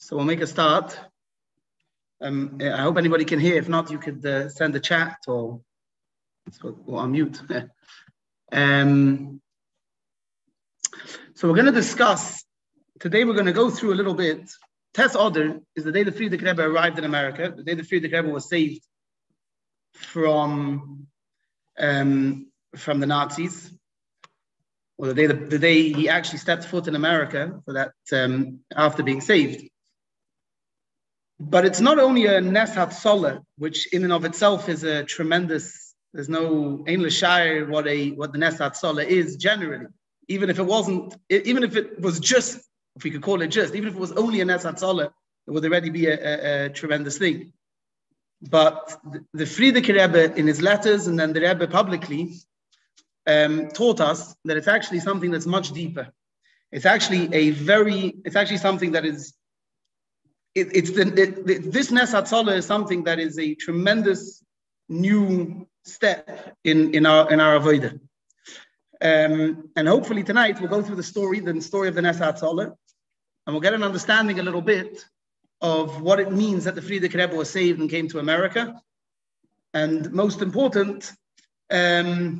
So we'll make a start. I hope anybody can hear. If not, you could send a chat or unmute. So we're going to discuss, today we're going to go through a little bit. Tes Oder is the day the Frierdiker Rebbe arrived in America, the day the Frierdiker Rebbe was saved from the Nazis, or the day he actually stepped foot in America for that after being saved. But it's not only a Nes HaTzolah, which in and of itself is a tremendous. There's no English shire what the Nes HaTzolah is generally. Even if it was just, if we could call it just, even if it was only a Nes HaTzolah, it would already be a tremendous thing. But the Frierdiker Rebbe in his letters and then the Rebbe publicly taught us that it's actually something that's much deeper. It's actually something that is. This Nes HaTzolah is something that is a tremendous new step in our avodah. And hopefully tonight we'll go through the story of the Nes HaTzolah, and we'll get an understanding a little bit of what it means that the Frierdiker Rebbe was saved and came to America, and most important, a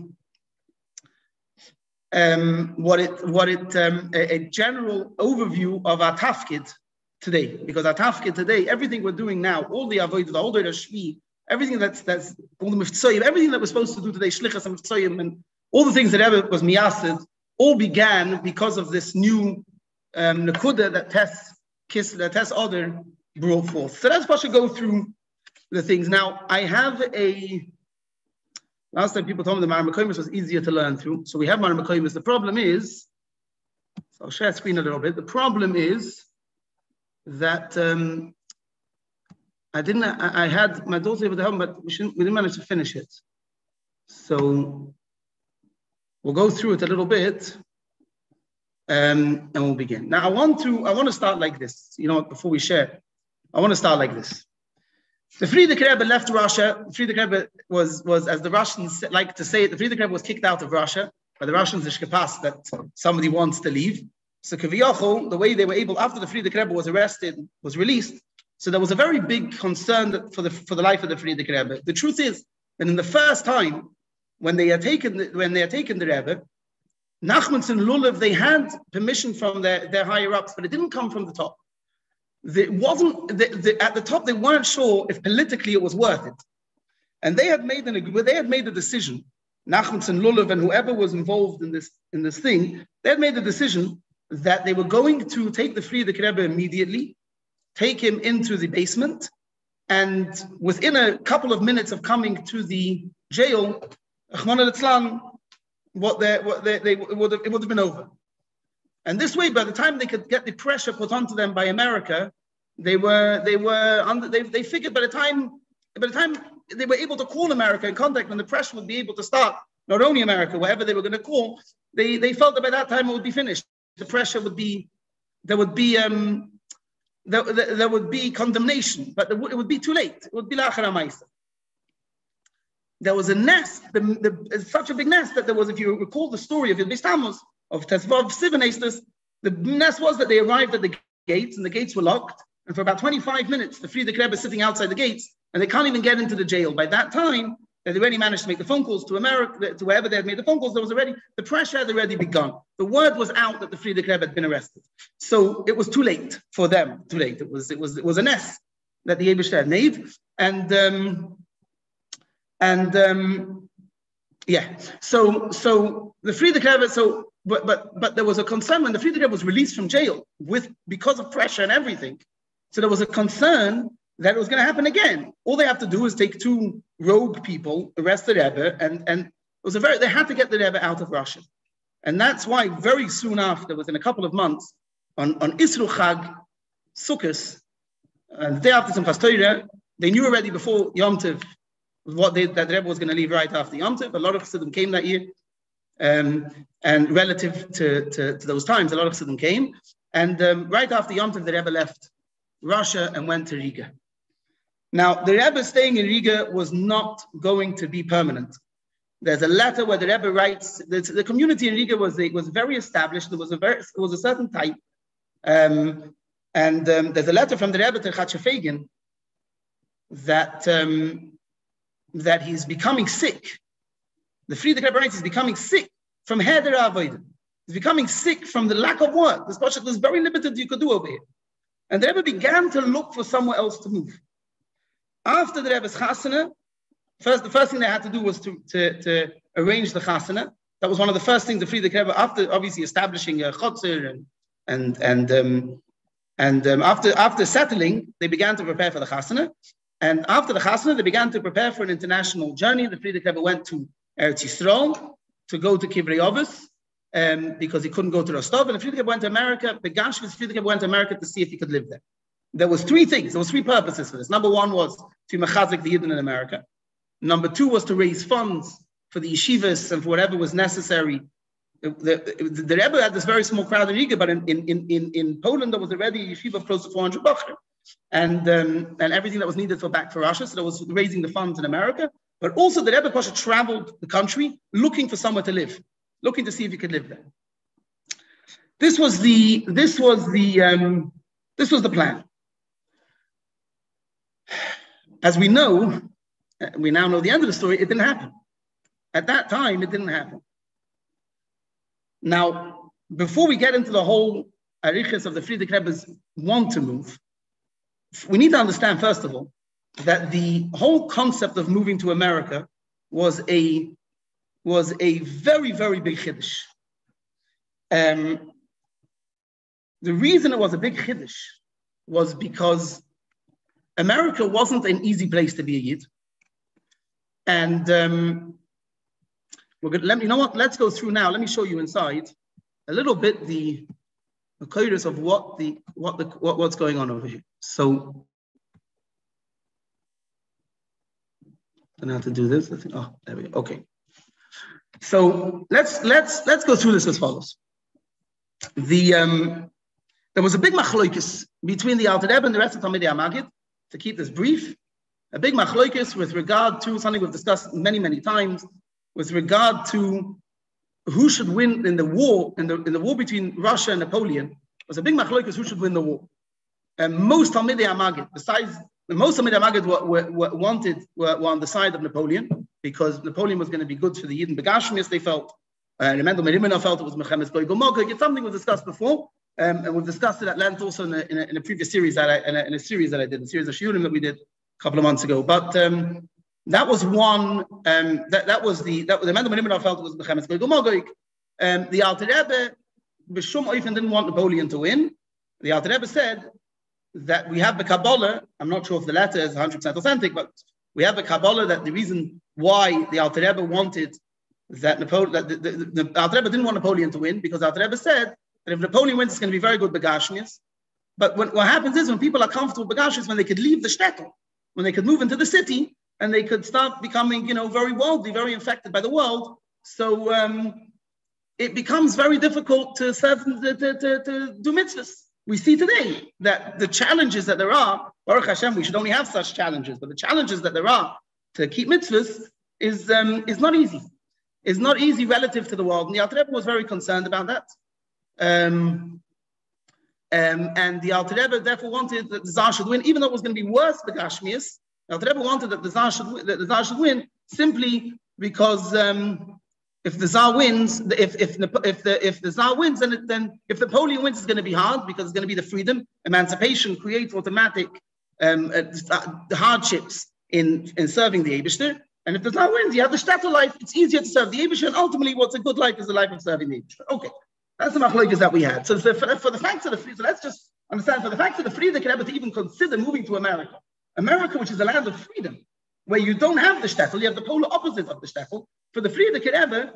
general overview of our tafkid today, because our tafkid today, everything we're doing now, all the avodah, all the shvi, everything that's all the mitzvahs, everything that we're supposed to do today, shlichas and mitzvahs, and all the things that ever was miyasid, all began because of this new nekuda that Tes Oder brought forth. So that's what should go through the things. Now, I have last time people told me the Mareh Mekomos was easier to learn through. So we have Mareh Mekomos. The problem is, so I'll share screen a little bit. The problem is that I had my daughter able to help me, but we didn't manage to finish it. So we'll go through it a little bit, and we'll begin. Now I want to start like this. You know what? Before we share, I want to start like this. The Frierdiker Rebbe left Russia. The Frierdiker Rebbe was, as the Russians like to say it, the Frierdiker Rebbe was kicked out of Russia by the Russians. It's gepas that somebody wants to leave. So Kaviyachol, the way they were able, after the Frierdiker Rebbe was arrested, was released. So there was a very big concern for the life of the Frierdiker Rebbe. The truth is that in the first time when they had taken the Rebbe, Nachmanson Lulav, they had permission from their higher ups, but it didn't come from the top. It wasn't at the top. They weren't sure if politically it was worth it, and they had made a decision. Nachmanson Lulav and whoever was involved in this thing, they had made a decision that they were going to take the Frierdiker Rebbe immediately, take him into the basement, and within a couple of minutes of coming to the jail, Rahman al-Islam, it would have been over. And this way, by the time they could get the pressure put onto them by America, they figured by the time they were able to call America in contact, and the pressure would be able to start, not only America, wherever they were going to call, they felt that by that time it would be finished. The pressure would be, there would be condemnation, but it would be too late. It would be la'achar ha'maisa. There was a nest, such a big nest that there was, if you recall the story of Beis Tammuz, of Tesvav Sivan Estes, the nest was that they arrived at the gates and the gates were locked, and for about 25 minutes, the Frierdiker Rebbe is sitting outside the gates, and they can't even get into the jail. By that time, they already managed to make the phone calls to America, to wherever they had made the phone calls. The pressure had already begun. The word was out that the Frierdiker Rebbe had been arrested. So it was too late for them. Too late. It was a nest that the Eibishter had made, So the Frierdiker Rebbe. But there was a concern when the Frierdiker Rebbe was released from jail because of pressure and everything. So there was a concern that it was going to happen again. All they have to do is take two rogue people, arrest the Rebbe, and they had to get the Rebbe out of Russia. And that's why very soon after, within a couple of months, on Isru Chag, Sukkot, the day after Simchas Torah, they knew already before Yom Tov that the Rebbe was going to leave right after Yom Tov. A lot of Chassidim came that year. And relative to those times, a lot of Chassidim came. And right after Yom Tov, the Rebbe left Russia and went to Riga. Now, the Rebbe staying in Riga was not going to be permanent. There's a letter where the Rebbe writes, the community in Riga was very established. It was a certain type. And there's a letter from the Rebbe to Chatzah Fagin that that he's becoming sick. The Frierdiker Rebbe writes he's becoming sick from Heder Avodah. He's becoming sick from the lack of work. There's very limited you could do over here. And the Rebbe began to look for somewhere else to move. After the Rebbe's chasana, the first thing they had to do was to arrange the chasana. That was one of the first things the Frierdiker Rebbe, after obviously establishing a chotzer and after settling, they began to prepare for the chasana. And after the chasana, they began to prepare for an international journey. The Frierdiker Rebbe went to Eretz Yisrael to go to Kivrei Avos, because he couldn't go to Rostov. And the Frierdiker Rebbe went to America. The Frierdiker Rebbe went to America to see if he could live there. There was three things. There was three purposes for this. Number one was to mechazik the Yidden in America. Number two was to raise funds for the yeshivas and for whatever was necessary. The Rebbe had this very small crowd in Riga, but in Poland there was already a yeshiva of close to 400 bachrim, and everything that was needed for Russia. So there was raising the funds in America, but also the Rebbe Pasha traveled the country looking for somewhere to live, looking to see if he could live there. This was the plan. As we know, we now know the end of the story. It didn't happen. At that time, it didn't happen. Now, before we get into the whole arichas of the Frierdiker Rebbe's want to move, we need to understand, first of all, that the whole concept of moving to America was a very, very big chiddush. The reason it was a big chiddush was because America wasn't an easy place to be a Yid. And you know what? Let's go through now. Let me show you inside a little bit the coders of what's going on over here. So I don't know how to do this. Oh, there we go. Okay. So let's go through this as follows. There was a big machlokes between the Alter Rebbe and the rest of Talmidei HaMaggid, to keep this brief. A big machlokes with regard to something we've discussed many, many times, with regard to who should win in the war, in the war between Russia and Napoleon. It was a big machlokes who should win the war. And most Talmidei HaMaggid, most Talmidei HaMaggid were on the side of Napoleon, because Napoleon was going to be good for the Yidden Begashmias, they felt. And Mendel Merimena felt it was Mechemes Goy Gomorrah. It's something we discussed before, and we've discussed it at length also in a previous series that I did, a series of shiurim that we did a couple of months ago. But that was one. That was the Mendel Merimena felt it was Mechemes Goy Gomorrah. The Alter Rebbe, B'shum Oifen, didn't want Napoleon to win. The Alter Rebbe said that we have the Kabbalah. I'm not sure if the letter is 100% authentic, but we have the Kabbalah that the reason why the Alter Rebbe wanted that the Alter Rebbe didn't want Napoleon to win, because Alter Rebbe said that if Napoleon wins, it's going to be very good Begashmias. But what happens is, when people are comfortable with Begashmias, when they could leave the shtetl, when they could move into the city, and they could start becoming, very worldly, very infected by the world. So it becomes very difficult to serve, to do mitzvahs. We see today that the challenges that there are, Baruch Hashem, we should only have such challenges, but the challenges that there are to keep mitzvahs is not easy. Is not easy relative to the world. And the Alter Rebbe was very concerned about that. And the Alter Rebbe therefore wanted that the Tsar should win, even though it was going to be worse for Gashmias. The Alter Rebbe wanted that the Tsar should win simply because if the Tsar wins, if the Tsar wins, then if Napoleon wins, it's going to be hard, because it's going to be the freedom. Emancipation creates automatic hardships in serving the Eibishter. And if the Tsar wins, you have the shtetl life. It's easier to serve the Eibishter, and ultimately, what's a good life is the life of serving the Eibishter. Okay, that's the machlokes that we had. So for the facts of the so let's just understand, for the facts of the Frierdiker Rebbe to even consider moving to America, which is a land of freedom, where you don't have the shtetl, you have the polar opposite of the shtetl. For the Frierdiker Rebbe,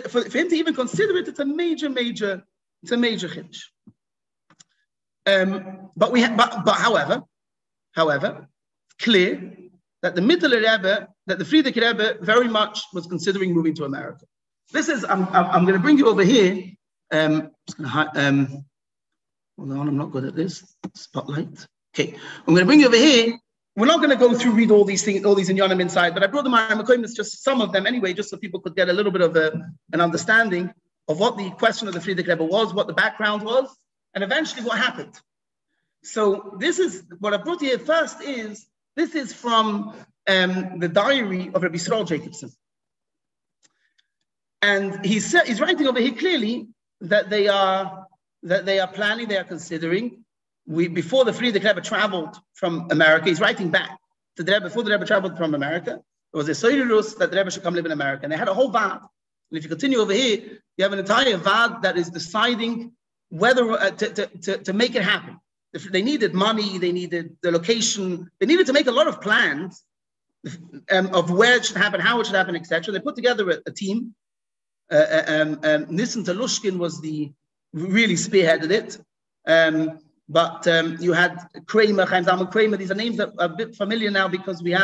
for him to even consider it, it's a major chiddush. However, it's clear that the Mittler Rebbe, that the Frierdiker Rebbe very much was considering moving to America. This is, I'm going to bring you over here. Hold on, I'm not good at this. Spotlight. Okay, I'm going to bring you over here. We're not going to go through, read all these things, all these inyanim inside, but I brought them out. It's just some of them anyway, just so people could get a little bit of an understanding of what the question of the Frierdiker Rebbe was, what the background was, and eventually what happened. So this is what I brought here first. This is from the diary of Rabbi Yisrael Jacobson, and he's writing over here clearly that they are planning, they are considering. Before the Frierdiker Rebbe traveled from America, he's writing back to the Rebbe. Before the Rebbe traveled from America, there was a soirus that the Rebbe should come live in America, and they had a whole vad. And if you continue over here, you have an entire vad that is deciding whether to make it happen. They needed money, they needed the location, they needed to make a lot of plans of where it should happen, how it should happen, etc. They put together a team. Nissen Talushkin was really spearheaded it. But you had Kramer, Chaim Zalman Kramer. These are names that are a bit familiar now because we've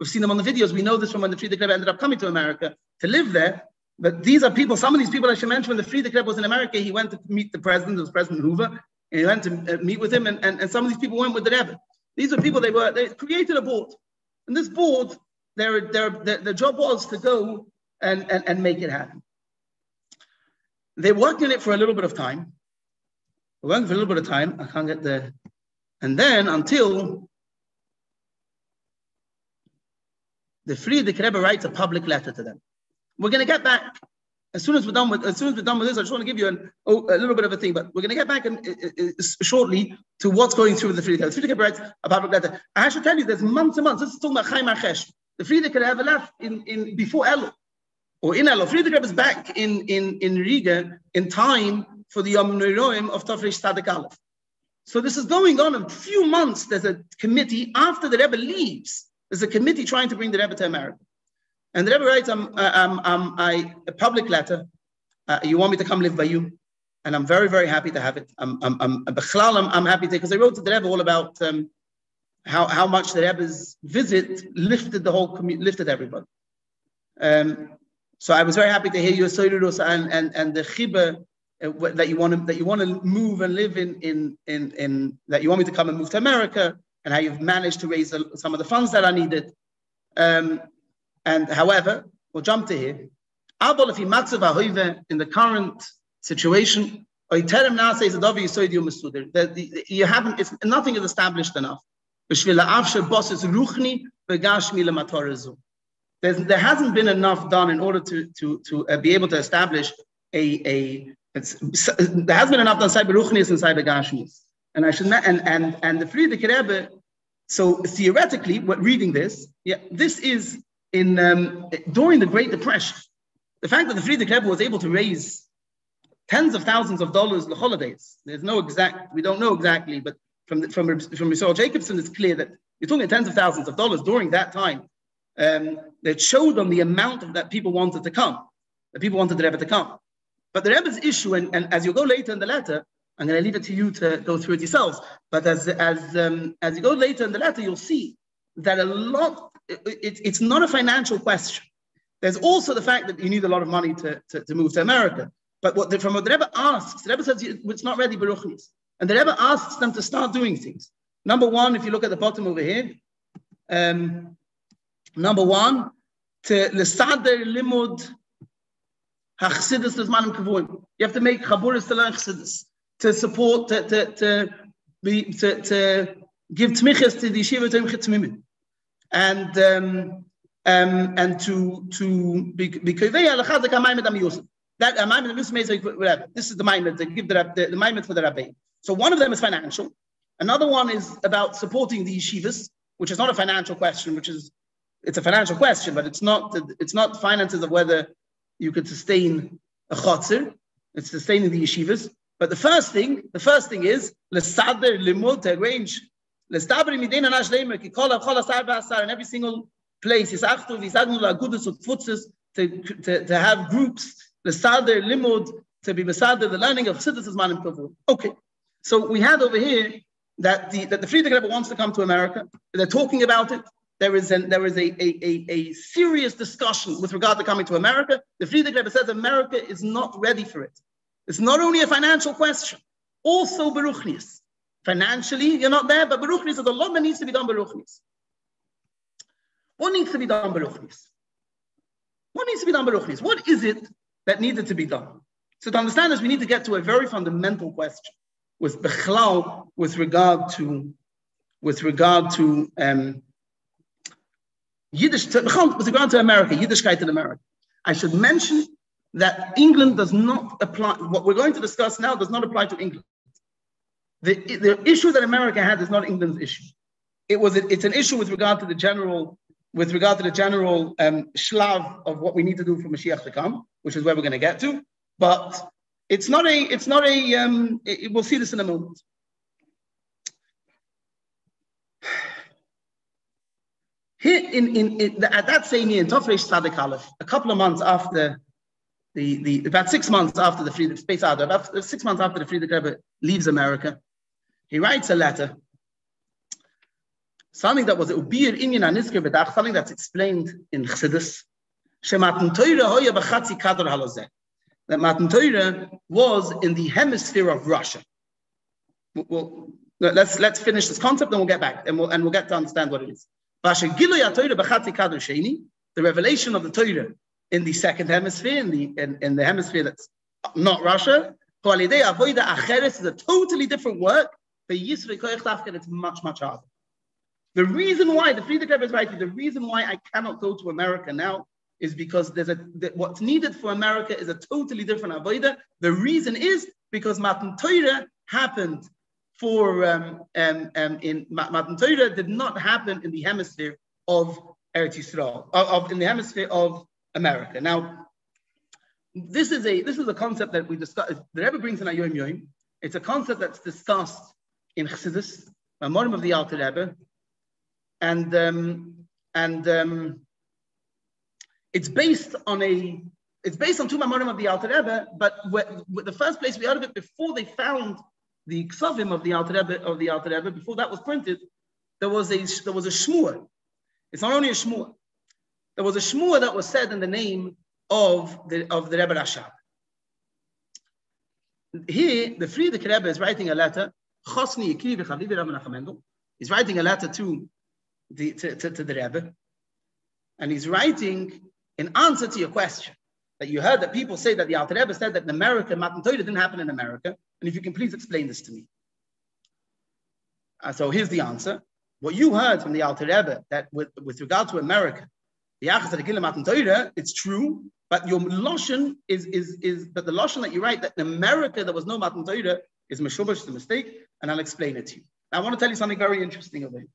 seen them on the videos. We know this from when the Frierdiker Rebbe ended up coming to America to live there. But these are people, some of these people I should mention, when the Frierdiker Rebbe was in America, he went to meet the president, it was President Hoover, and he went to meet with him, and some of these people went with the Rebbe. These are people, they created a board. And this board, their job was to go and make it happen. They worked on it for a little bit of time. I can't get there. And then until the Frierdiker Rebbe writes a public letter to them. We're going to get back as soon as we're done with this. I just want to give you a little bit of a thing, but we're going to get back shortly to what's going through the Frierdiker Rebbe. The Frierdiker Rebbe writes a public letter. I should tell you, there's months and months. This is talking about Chaim Archesh. The Frierdiker Rebbe left in before Elul, or in Elul. Frierdiker Rebbe is back in Riga in time for the Yom Noraim of Tafresh Tzadik Aleph. So this is going on a few months. There's a committee after the Rebbe leaves. There's a committee trying to bring the Rebbe to America, and the Rebbe writes a public letter. You want me to come live by you, and I'm very, very happy to have it. I'm happy to, because I wrote to the Rebbe all about how much the Rebbe's visit lifted the whole community, lifted everybody. So I was very happy to hear your soirus and the chibah. That you want to move and live in that you want me to come and move to America, and how you've managed to raise some of the funds that are needed. And however, we'll jump to here. In the current situation, you haven't. Nothing is established enough. There hasn't been enough done in order to be able to establish there has been enough done cyber ruchnis and cyber gashmis, and I should and the Frierdiker Rebbe. So theoretically, reading this, this is in during the Great Depression. The fact that the Frierdiker Rebbe was able to raise tens of thousands of dollars the holidays. There's no exact, we don't know exactly, but from Yisrael Jacobson, it's clear that you're talking tens of thousands of dollars during that time. That showed on the amount that people wanted to come, that people wanted the Rebbe to come. But the Rebbe's issue, and as you go later in the letter, I'm going to leave it to you to go through it yourselves. But as you go later in the letter, you'll see that it's not a financial question. There's also the fact that you need a lot of money to move to America. But from what the Rebbe asks, the Rebbe says it's not ready, Baruchnis. And the Rebbe asks them to start doing things. Number one, if you look at the bottom over here, number one, to l'sader limud hachsidus l'zmanim kavuyim. You have to make chaburis to learn chassidus, to support, to give tmichas to the yeshiva to imchit and to be kavei alachazak hamayim adam yosef. That hamayim adam yosef, this is the maimon to give the maimon for the rabbi. So one of them is financial. Another one is about supporting the yeshivas, which is not a financial question, it's a financial question, but it's not finances of whether you could sustain a chotzer. It's sustaining the yeshivas. But the first thing is l'sader limud, to arrange l'stabri midena nash leimer ki kol asar ba'asar, in every single place yisachtu v'yisagnu la'agudus u'tfutzes, to have groups l'sader limud, to be besader the learning of chassidus zmanim kavur. Okay, so we had over here that the Frierdiker Rebbe wants to come to America. They're talking about it. There is a serious discussion with regard to coming to America. The Frierdiker Rebbe says America is not ready for it. It's not only a financial question, also beruchnis. Financially, you're not there, but beruchnis, there's a lot that needs to be done beruchnis. What needs to be done beruchnis? What needs to be done beruchnis? What is it that needed to be done? So to understand this, we need to get to a very fundamental question. was Bechlau with regard to Yiddish, with regard to America, Yiddishkeit in America. I should mention that England does not apply, what we're going to discuss now does not apply to England. The issue that America had is not England's issue. It's an issue with regard to the general shlav of what we need to do for Mashiach to come, which is where we're going to get to. But we'll see this in a moment. Here at that same year in Tofresh Tzaddik Aleph, a couple of months after about 6 months after the Frierdiker, about 6 months after the Frierdiker Rebbe leaves America, he writes a letter, something that was Ubir Inyan Anisker B'dach, something that's explained in Chassidus, Shematan Torah hoya b'chatzi kador halozeh, that Matan Torah was in the hemisphere of Russia. Let's finish this concept, then we'll get back, and we'll get to understand what it is. The revelation of the Torah in the second hemisphere, in the hemisphere that's not Russia, is a totally different work. It's much, much harder. The reason why, the Frierdiker Rebbe is writing, the reason why I cannot go to America now is because what's needed for America is a totally different avodah. The reason is because Matan Torah happened Matan Torah did not happen in the hemisphere of Eretz Yisrael, in the hemisphere of America. Now, this is a concept that we discuss. The Rebbe brings in Ayom Yom. It's a concept that's discussed in Chassidus, Mamorim of the Alter Rebbe, and it's based on two Mamorim of the Alter Rebbe. But the first place we heard of it, before they found the Ksavim of the Alter Rebbe, before that was printed, there was a shmua. It's not only a shmua. There was a shmua that was said in the name of the Rebbe Rashab. Here, the Frierdiker Rebbe is writing a letter. Chosni Yekiri v'Chavivi Rabbi Nachum Mendel. He's writing a letter to the Rebbe, and he's writing in answer to your question. That you heard that people say that the Alter Rebbe said that in America, Matan Torah didn't happen in America. And if you can please explain this to me. So here's the answer. What you heard from the Alter Rebbe, that with regard to America, the Yachas Adekila Matan Torah, it's true, but your Lashon but the Lashon that you write that in America there was no Matan Torah is Meshubash, it's a mistake, and I'll explain it to you. Now, I want to tell you something very interesting of it.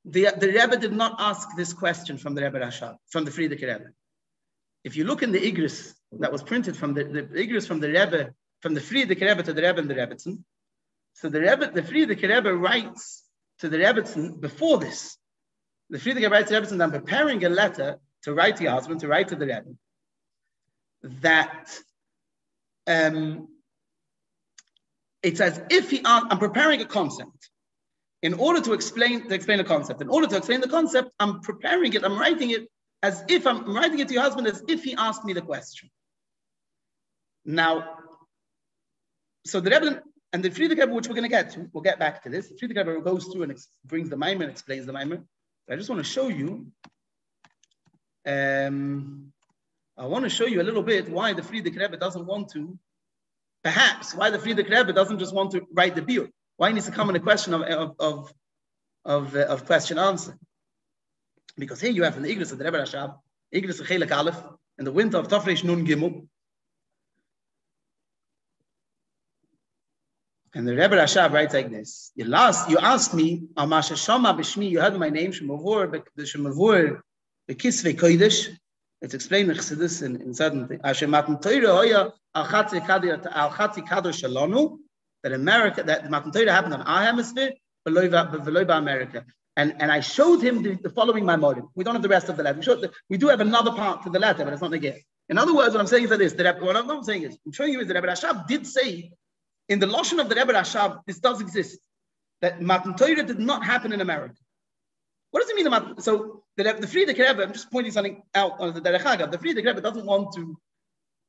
The Rebbe did not ask this question from the Rebbe Rashab, from the Frierdiker Rebbe. If you look in the Igris that was printed from the Igris from the Rebbe, from the Frierdiker Rebbe to the Rebbe and the Rebbetzin, so the Frierdiker Rebbe writes to the Rebbetzin before this. The Frierdiker Rebbe writes to the Rebbetzin, I'm preparing a letter to write to your husband, to write to the Rebbe, that it's as if I'm preparing a concept. In order to explain a concept. In order to explain the concept, I'm preparing it, I'm writing it as if I'm writing it to your husband as if he asked me the question. Now, so the Rebbe and the Frierdiker Rebbe, which we're going to get to, we'll get back to this. The Frierdiker Rebbe goes through and brings the Maimer and explains the Maimer. So I just want to show you, a little bit why the Frierdiker Rebbe doesn't want to, why the Frierdiker Rebbe doesn't just want to write the biur. Why he needs to come in a question of question answer. Because here you have in the Igris of the Rebbe Rashab, Igris of Chelek Aleph, in the winter of Tafresh Nun Gimel. And the Rebbe Rashab writes like this. You asked me, Amasha Shama B'Shmi, you heard my name, Shemavur B'Kisvei Kodesh. It's explained in Chassidus in certain things. Asher Matan Torah hoya al Chatzi Kador Shalonu, that Matan Torah happened on our hemisphere, below America. And I showed him the following Maimorim. We don't have the rest of the letter. We do have another part to the letter, but it's not again. In other words, what I'm saying is I'm showing you is that Rebbe Rashab did say, in the Lashon of the Rebbe Rashab, this does exist, that Matan Torah did not happen in America. What does it mean? So the Frierdiker Rebbe, I'm just pointing something out on the Derech Hagav. The Frierdiker Rebbe doesn't want to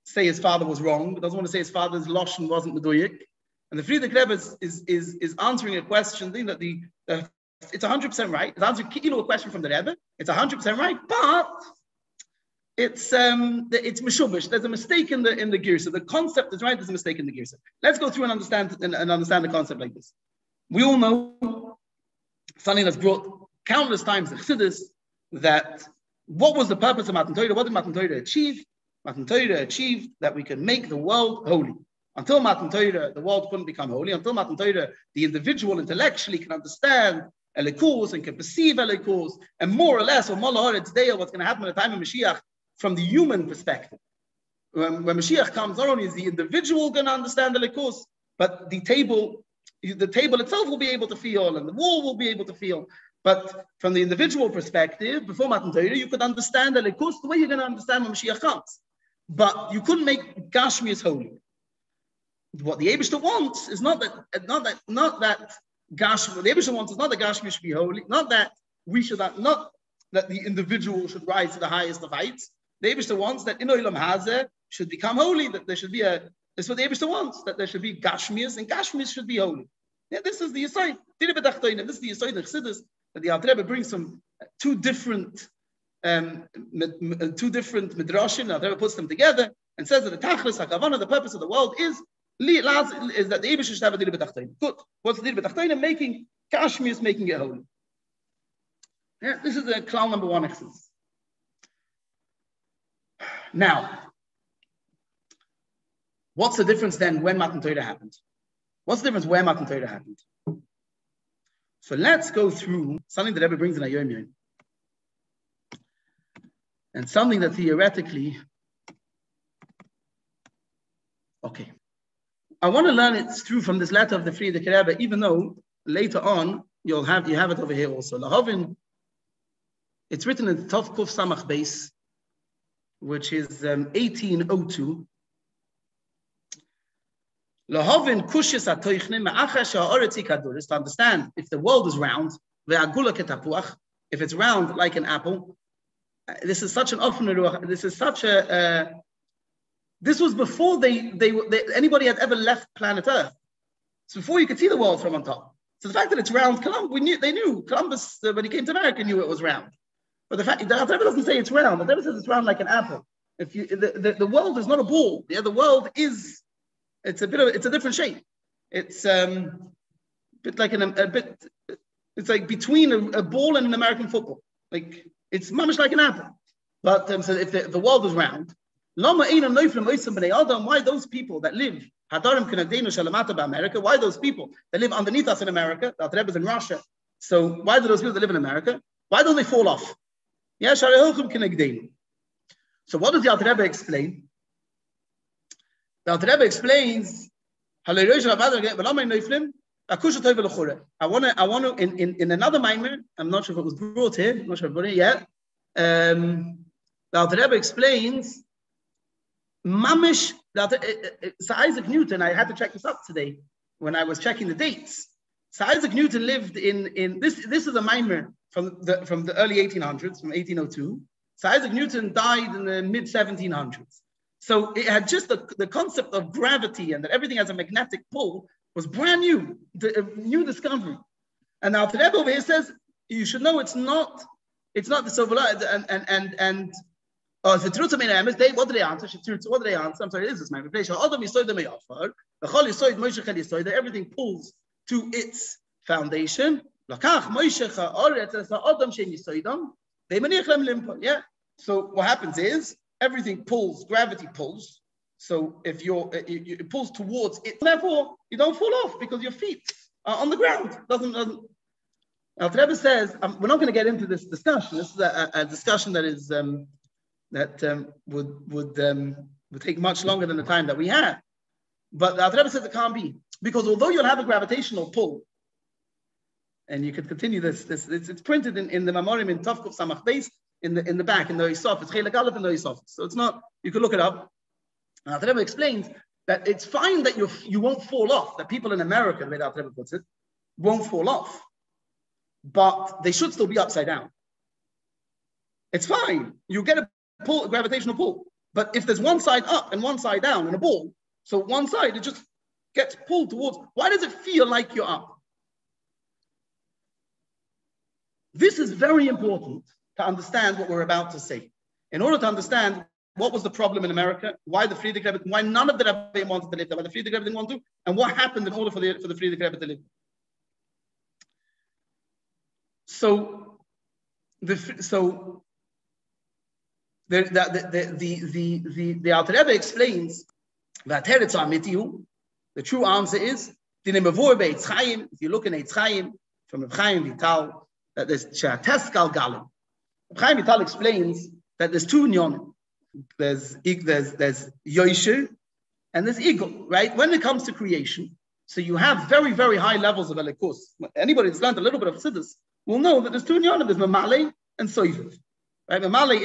say his father was wrong, doesn't want to say his father's Lashon wasn't Meduyik. And the Frierdiker Rebbe is answering a question, that it's 100% right. It's answering a question from the Rebbe. It's 100% right, but it's mishubish. There's a mistake in the girsa. The concept is right. There's a mistake in the girsa. Let's go through and understand the concept like this. We all know something that's brought countless times in Chassidus, that what was the purpose of Matan Torah? What did Matan Torah achieve? Matan Torah achieved that we can make the world holy. Until Matan Torah, the world couldn't become holy. Until Matan Torah, the individual intellectually can understand Elikus and can perceive Elikus, and more or less, or today, what's going to happen at the time of Mashiach from the human perspective. When Mashiach comes, not only is the individual going to understand Elikus, but the table itself will be able to feel, and the wall will be able to feel. But from the individual perspective, before Matan Torah, you could understand Elikus the way you're going to understand when Mashiach comes. But you couldn't make Gashmius holy. What the Eibishter wants is not that Gashmius. The Eibishter wants is not that Gashmius should be holy, not that the individual should rise to the highest of heights. The Eibishter wants that Inoilam Hazeh should become holy, that there should be this is what the Eibishter wants, that there should be Gashmius, and Gashmius should be holy. Yeah, this is the Yesod. This is the Yesod of Chassidus, that the Alter Rebbe brings some two different midrashim. The Alter Rebbe puts them together and says that the Tachlis HaKavanah, the purpose of the world, is that the Eibishter should have a Dira B'Tachtonim. Good. What's the Dira B'Tachtonim? Making Gashmius, making it holy. Yeah, this is the klal number one exercise. Now, what's the difference then when Matan Torah happened? What's the difference where Matan Torah happened? So let's go through something that Rebbe brings in Ayom Yom, and something that theoretically, okay, I want to learn it through from this letter of the Frierdiker Rebbe, even though later on you have it over here also. Lahavin, it's written in Tov Kuf Samach Beis, which is 1802. Lahavin kushis atoichnim ma'achash ha'oretzi kaduris, to understand if the world is round, ve'agula ketapuach, if it's round like an apple. This is such an often. This is such a. This was before anybody had ever left planet Earth. It's before you could see the world from on top. So the fact that it's round, they knew Columbus when he came to America knew it was round. But the fact that Rebbe doesn't say it's round. The Rebbe says it's round like an apple. If you the world is not a ball. Yeah, the world is. It's a different shape. It's bit like it's like between a ball and an American football. Like it's mamish like an apple. But so if the world is round, why those people that live America? Why those people that live underneath us in America? The Rebbe is in Russia. So why do those people that live in America? Why don't they fall off? Yeah, so what does the Alter Rebbe explain? The Alter Rebbe explains, I want to in another Maimer, I'm not sure if it was brought here, I'm not sure if I brought it yet. The Alter Rebbe explains, Mamish, Sir Isaac Newton, I had to check this up today when I was checking the dates. Sir Isaac Newton lived in this is a Maimer from the early 1800s, from 1802. Sir Isaac Newton died in the mid 1700s. So it had just the concept of gravity and that everything has a magnetic pull was brand new, a new discovery. And now the Rebbe over here says, you should know it's not the silver and the truth of what do they answer? What do they answer? I'm sorry, this is my revelation. Everything pulls to its foundation. Yeah. So what happens is everything pulls, gravity pulls. So if it pulls towards it, therefore you don't fall off because your feet are on the ground. Doesn't. Now, the Rebbe says we're not going to get into this discussion. This is a discussion that is would take much longer than the time that we have. But the Rebbe says it can't be because although you'll have a gravitational pull, and you could continue this. It's printed in the Memorim in Tov Kuf Samach Beis in the back in the Yisaf. It's Chelek Aleph in the Yisaf. So it's not. You could look it up. And the Rebbe explains that it's fine that you won't fall off. That people in America, the way the Rebbe puts it, won't fall off, but they should still be upside down. It's fine. You get a gravitational pull, but if there's one side up and one side down in a ball, so one side it just gets pulled towards. Why does it feel like you're up? This is very important to understand what we're about to say. in order to understand what was the problem in America, why the Frierdiker Rebbe, why none of the Rebbe wanted to live there, why the Frierdiker Rebbe didn't want to, and what happened in order for the Frierdiker Rebbe to live. So the Alter Rebbe explains that the true answer is if you look in Eitz Chaim from Reb Chaim Vital, that there's Teskal Galim. Reb Chaim Vital explains that there's two nyonim. There's Yosher and there's Igul, right? When it comes to creation, so you have very, very high levels of Elikus. Anybody that's learned a little bit of Chassidus will know that there's two nyonim. There's Mamale and Soiviv. Right? Mamale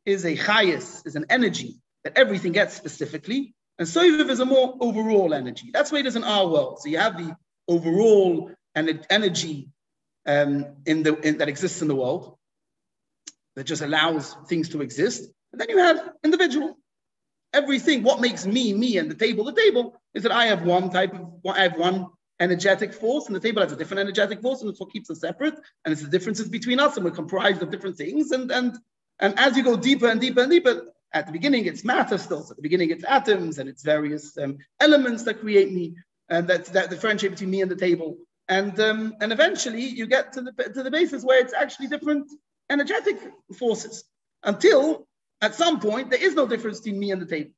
is a chayas, is an energy that everything gets specifically, and Soiviv is a more overall energy. That's what it is in our world. So you have the overall energy that exists in the world that just allows things to exist, and then you have individual. Everything, what makes me, and the table is that I have one energetic force, and the table has a different energetic force, and it's what keeps us separate, and it's the differences between us, and we're comprised of different things, and as you go deeper and deeper and deeper, at the beginning it's matter still, so at the beginning it's atoms, and it's various elements that create me, and that differentiate between me and the table, and eventually you get to the basis where it's actually different energetic forces, until at some point there is no difference between me and the table.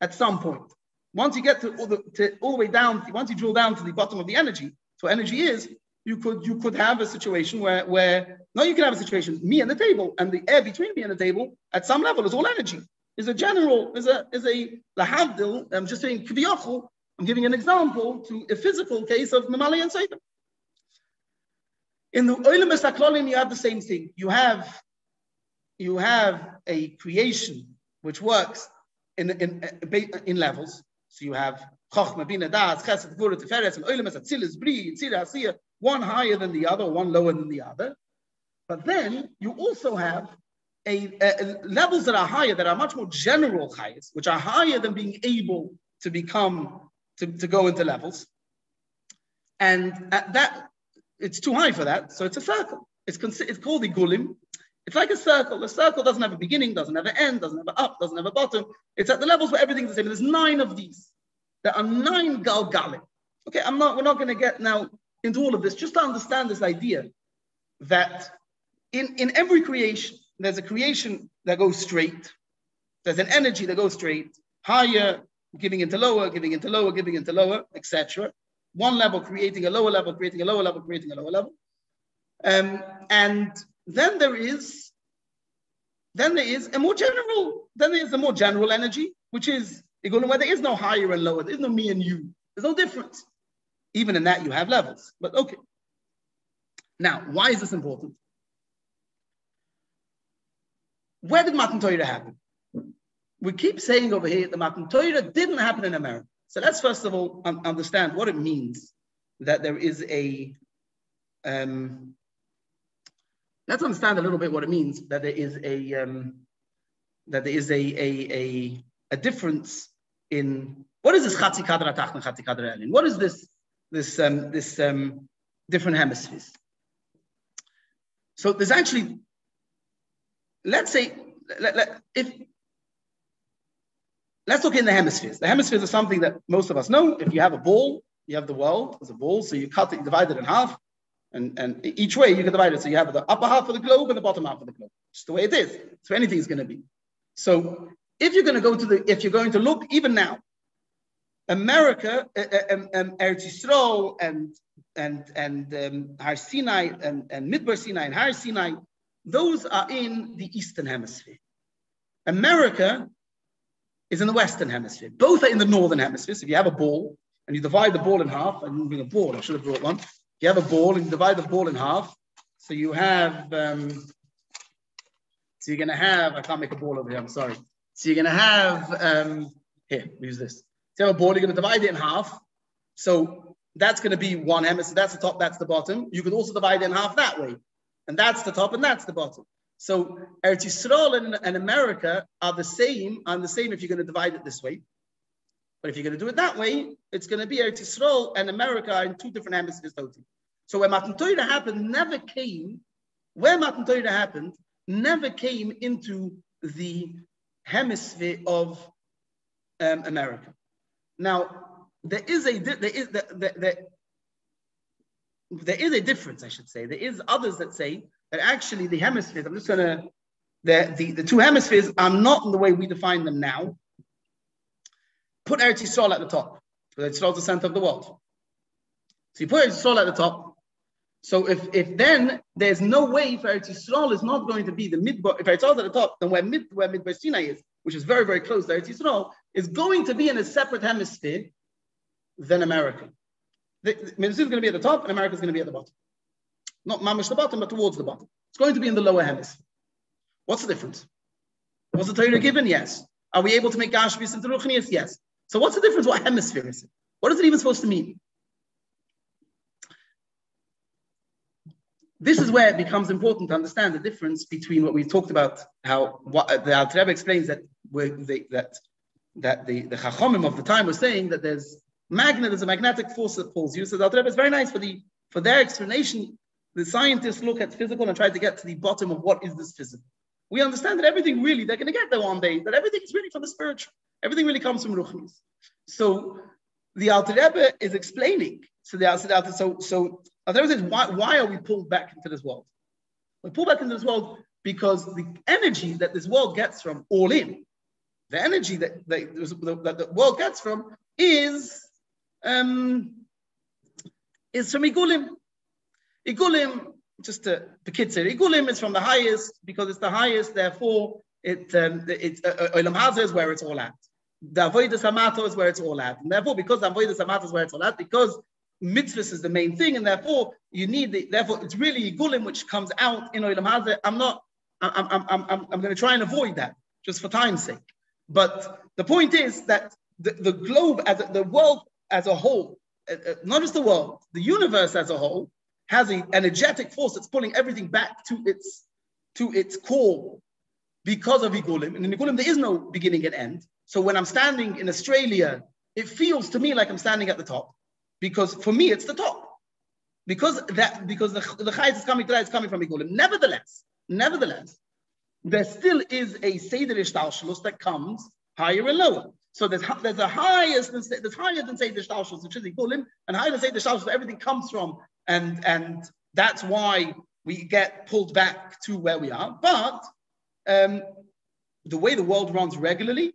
At some point, once you get to all the way down, once you drill down to the bottom of the energy, so energy is, you could have a situation where you can have a situation, me and the table, and the air between me and the table, at some level is all energy. Is a lahavdil. I'm just saying kiviyachol. I'm giving an example to a physical case of Mamali and Soiviv. In the Olam Esaklolim, you have the same thing. You have a creation which works in levels. So you have Chochmah, Bina, Das, Chesed, Gvura, Tiferes, and Olam Esatzilis, Bri, Yitzira, Asiyah, one higher than the other, one lower than the other. But then you also have levels that are higher, that are much more general chayes, which are higher than being able to to go into levels. And that, it's too high for that, so it's a circle. It's called the Gulim. It's like a circle. The circle doesn't have a beginning, doesn't have an end, doesn't have an up, doesn't have a bottom. It's at the levels where everything's the same. There's 9 of these. There are 9 Galgalim. Okay, we're not going to get now into all of this, just to understand this idea that in every creation, there's a creation that goes straight. There's an energy that goes straight, higher, giving into lower, giving into lower, giving into lower, etc. One level creating a lower level, creating a lower level, creating a lower level. And then there is a more general energy, which is where there is no higher and lower, there is no me and you, there's no difference. Even in that you have levels, but okay. Now, why is this important? Where did Matan Torah happen? We keep saying over here that Matan Torah didn't happen in America. So let's first of all understand what it means that there is let's understand a little bit what it means that there is a difference in what is this Chatzi Kadra Tachna, Chatzi Kadra Elin? What is this different hemispheres? So there's actually, let's say, let's look in the hemispheres. The hemispheres are something that most of us know. If you have a ball, you have the world as a ball, so you cut it, you divide it in half, and each way you can divide it. So you have the upper half of the globe and the bottom half of the globe. Just the way it is. So anything is going to be. So if you're going to go if you're going to look even now, America, Eretz Yisrael, and Har Sinai, and Midbar Sinai, and Har Sinai, those are in the Eastern Hemisphere. America is in the Western Hemisphere. Both are in the Northern Hemisphere. So if you have a ball and you divide the ball in half, I didn't bring a ball, I should have brought one. If you have a ball and you divide the ball in half, so you have, so you're going to have, I can't make a ball over here, I'm sorry. So you're going to have, here, use this. So you have a ball, you're going to divide it in half. So that's going to be one hemisphere, that's the top, that's the bottom. You could also divide it in half that way. And that's the top and that's the bottom. So Eretz Yisrael and America are the same if you're going to divide it this way. But if you're going to do it that way, it's going to be Eretz Yisrael and America are in 2 different hemispheres totally. So where Matan Torah happened never came into the hemisphere of America. Now, there is a difference, I should say. There is others that say that actually the hemispheres, I'm just going to, the two hemispheres are not in the way we define them now. Put Eretz Yisrael at the top, because Eretz Yisrael is the center of the world. So you put Eretz Yisrael at the top. So if then there's no way for Eretz Yisrael is not going to be the midbar, if Eretz Yisrael is at the top, then where Midbar Sinai is, which is very, very close to Eretz Yisrael, is going to be in a separate hemisphere than America. Midbar is going to be at the top and America is going to be at the bottom. Not mamish the bottom, but towards the bottom. It's going to be in the lower hemisphere. What's the difference? Was the Torah given? Yes. Are we able to make Gashmis into Ruchnias? Yes. So what's the difference? What hemisphere is it? What is it even supposed to mean? This is where it becomes important to understand the difference between what we've talked about, how what the Alter Rebbe explains that the Chachomim of the time were saying that there's there's a magnetic force that pulls you. So the Alter Rebbe is very nice for their explanation. The scientists look at physical and try to get to the bottom of what is this physical. We understand that everything really, they're going to get there one day, that everything is really from the spiritual. Everything really comes from Ruchnis. So the Alter Rebbe is explaining. So Alter Rebbe says, why are we pulled back into this world? We pull back into this world because the energy that this world gets from all in, the energy that the world gets from is from Igulim. Igulim, just to Bekitzer, Igulim is from the highest because it's the highest, therefore it's Olam Hazeh is where it's all at. The Avodas Hamato is where it's all at. And therefore, because the Avodas Hamato is where it's all at, because mitzvahs is the main thing, and therefore you need therefore it's really Igulim which comes out in Olam Hazeh. I'm going to try and avoid that just for time's sake. But the point is that the globe, as the world as a whole, not just the world, the universe as a whole, has an energetic force that's pulling everything back to its core because of Igulim. And in Igulim, there is no beginning and end. So when I'm standing in Australia, it feels to me like I'm standing at the top, because for me, it's the top. Because the Chayes is coming to that, it's coming from Igulim. Nevertheless, there still is a Seder Ishtalshalus that comes higher and lower. So there's a highest, there's higher than Seder Ishtalshalus, which is Igulim, and higher than Seder Ishtalshalus, where everything comes from. And that's why we get pulled back to where we are. But the way the world runs regularly,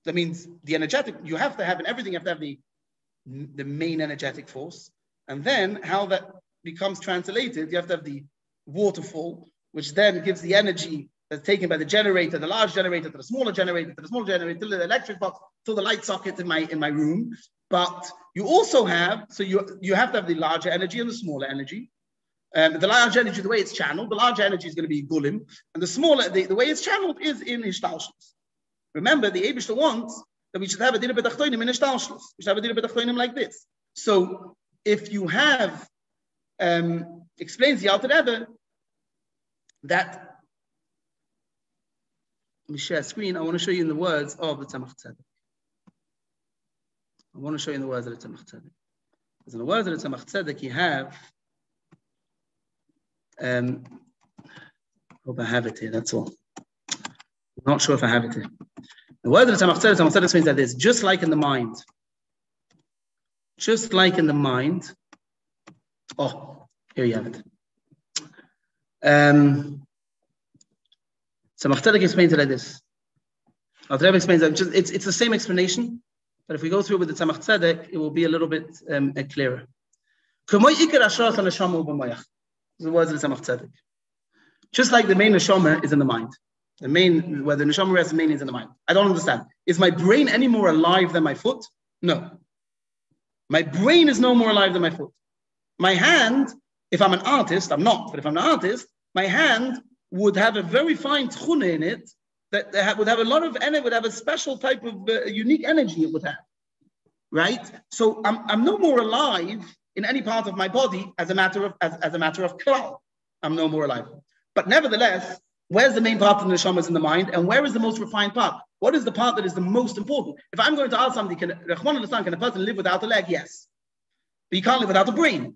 that means the energetic, you have to have in everything, you have to have the main energetic force. And then how that becomes translated, you have to have the waterfall, which then gives the energy that's taken by the generator, the large generator, to the smaller generator, to the electric box, to the light socket in my room. But you also have, so you have to have the larger energy and the smaller energy. The large energy, the way it's channeled, the larger energy is going to be Gulim, and the smaller, the way it's channeled is in Ishtalshalus. Remember, the Eibishter wants that we should have a Dina B'Tachtonim in Ishtalshalus. We should have a Dina B'Tachtonim like this. So if you have, explains the Alter Rebbe that, let me share a screen. I want to show you in the words of the Tzemach Tzedek. I want to show you in the words of the Tzemach Tzedek. Because in the words of the Tzemach Tzedek, you have, hope I have it here, that's all. I'm not sure if I have it here. The words of the Tzemach Tzedek means that it's just like in the mind. Just like in the mind. Oh, here you have it. Tzemach Tzedek explains it like this. Alter Rebbe explains that it's the same explanation, but if we go through with the Tzemach Tzedek, it will be a little bit clearer. The words of the Tzemach Tzedek. Just like the main neshama is in the mind. The main, where the neshama rests, the main is in the mind. I don't understand. Is my brain any more alive than my foot? No. My brain is no more alive than my foot. My hand, if I'm an artist, I'm not, but if I'm an artist, my hand would have a very fine tchune in it that would have a lot of energy, would have a special type of unique energy it would have, right? So I'm no more alive in any part of my body as a matter of klal. I'm no more alive. But nevertheless, where's the main part of the neshama is in the mind, and where is the most refined part? What is the part that is the most important? If I'm going to ask somebody, can a person live without a leg? Yes. But you can't live without a brain.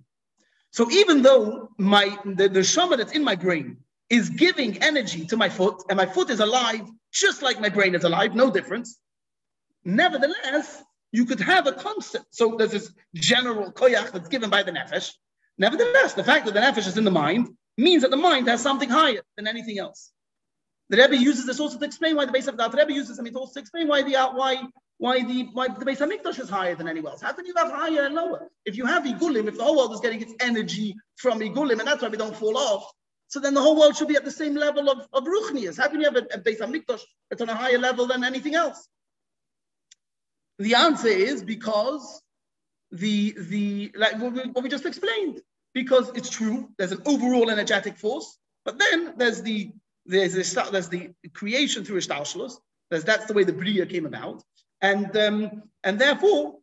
So even though the neshama that's in my brain is giving energy to my foot, and my foot is alive, just like my brain is alive, no difference. Nevertheless, you could have a concept. So there's this general koyach that's given by the nefesh. Nevertheless, the fact that the nefesh is in the mind means that the mind has something higher than anything else. The Rebbe uses this also to explain why the base of the Rebbe uses it also to explain why the base of Mikdash is higher than anywhere else. How can you have higher and lower? If you have Igulim, if the whole world is getting its energy from Igulim, and that's why we don't fall off, so then the whole world should be at the same level of Ruchnias. How can you have a base of Mikdash that's on a higher level than anything else? The answer is because like what we just explained. Because it's true, there's an overall energetic force, but then there's the creation through Ishtalshalos. That's the way the Bria came about, and therefore,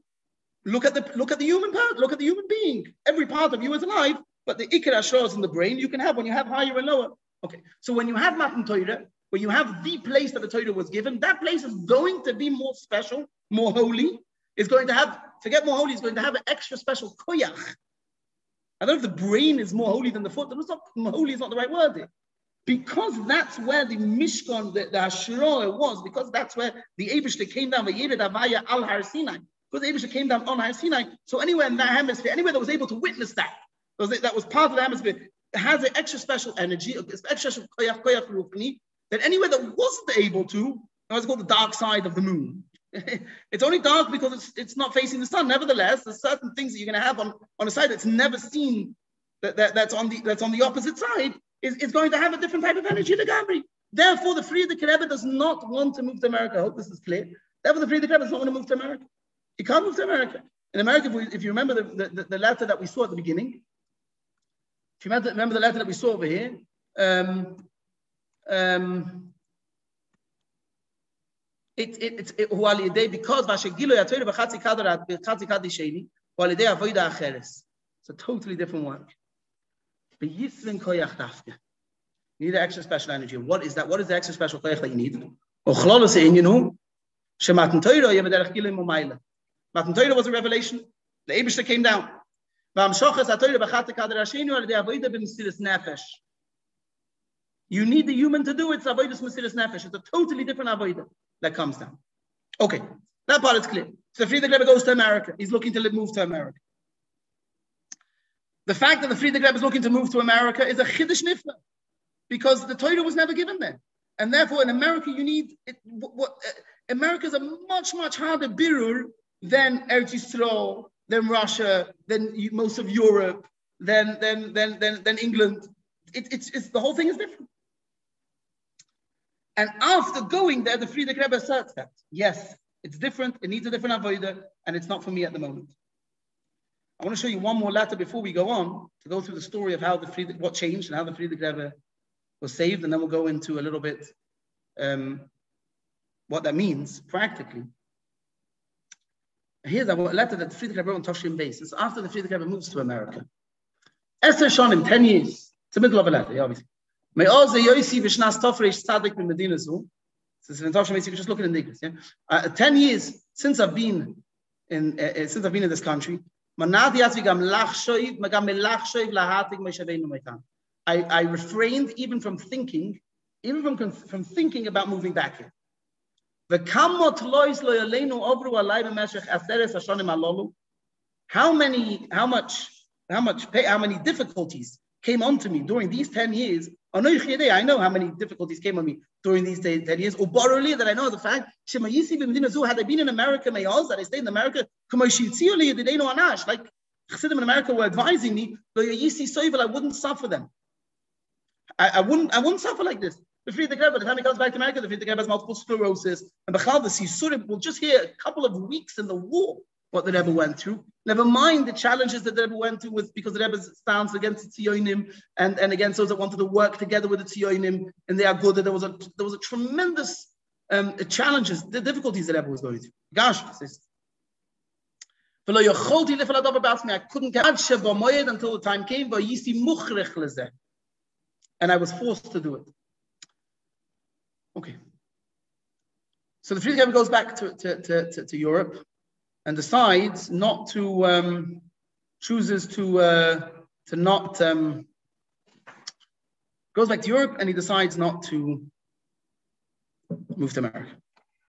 look at the human part, look at the human being. Every part of you is alive, but the Ikar Ashra is in the brain. You can have when you have higher and lower. Okay, so when you have Matan Torah, when you have the place that the Torah was given, that place is going to be more special, more holy. It's going to have, forget more holy, it's going to have an extra special koyach. I don't know if the brain is more holy than the foot. Holy is not the right word there. Because that's where the Mishkan, the Hashra was, because that's where the Eibishter came down, V'yered Havaya al Har Sinai. Because the Eibishter came down on Har Sinai. So anywhere in that hemisphere, anywhere that was able to witness that was part of the hemisphere, it has an extra special energy, extra special koyach rufni, that anywhere that wasn't able to, it's called the dark side of the moon. It's only dark because it's not facing the sun. Nevertheless, there's certain things that you're going to have on a side that's never seen, that's on the opposite side, is going to have a different type of energy to Gabri. Therefore, the Frierdiker Rebbe does not want to move to America. I hope this is clear. Therefore, the Frierdiker Rebbe does not want to move to America. He can't move to America. In America, if you remember the letter that we saw at the beginning, if you remember the letter that we saw over here, it's a totally different work. You need extra special energy. What is that? What is the extra special koyach that you need? Matan Torah was a revelation. The Eibishter came down. You need the human to do it. It's avodas mesiras nefesh. It's a totally different avodah that comes down. Okay, that part is clear. So the Frierdiker Rebbe goes to America. He's looking to move to America. The fact that the Frierdiker Rebbe is looking to move to America is a chiddush nifla, because the Torah was never given there, and therefore in America you need it. America is a much harder birur than Eretz Yisrael, than Russia, than most of Europe, than England. It's the whole thing is different. And after going there, the Frierdiker Rebbe asserts that, yes, it's different, it needs a different avodah, and it's not for me at the moment. I want to show you one more letter before we go on, to go through the story of how what changed and how the Frierdiker Rebbe was saved, and then we'll go into a little bit what that means practically. Here's a letter that the Frierdiker Rebbe wrote on Tashrim Beis. It's after the Frierdiker Rebbe moves to America. Esther Shonim, 10 years. It's the middle of a letter, obviously. May also Yosi Vishnas Tofresh Tzadik in Medina Zoo. This is in Tashrim Beis. You can just look at it in the English. 10 years since I've been in this country. I refrained even from thinking about moving back here. How many difficulties came onto me during these 10 years? I know how many difficulties came on me during these 10 years. That I know the fact, had I been in America, that I stayed in America, like Chassidim in America were advising me, I wouldn't suffer them. I wouldn't suffer like this. The Frierdiker Rebbe, by the time he comes back to America, the Frierdiker Rebbe has multiple sclerosis, and Bechal, the Sisurim will just hear a couple of weeks in the war what the Rebbe went through. Never mind the challenges that the Rebbe went through because the Rebbe's stance against the Tzionim and against those that wanted to work together with the Tzionim and the Agudah. There was a tremendous challenges, the difficulties the Rebbe was going through. Gosh, I couldn't get until the time came, and I was forced to do it. Okay. So the Frierdiker Rebbe goes back to Europe and decides not to, chooses to not goes back to Europe, and he decides not to move to America.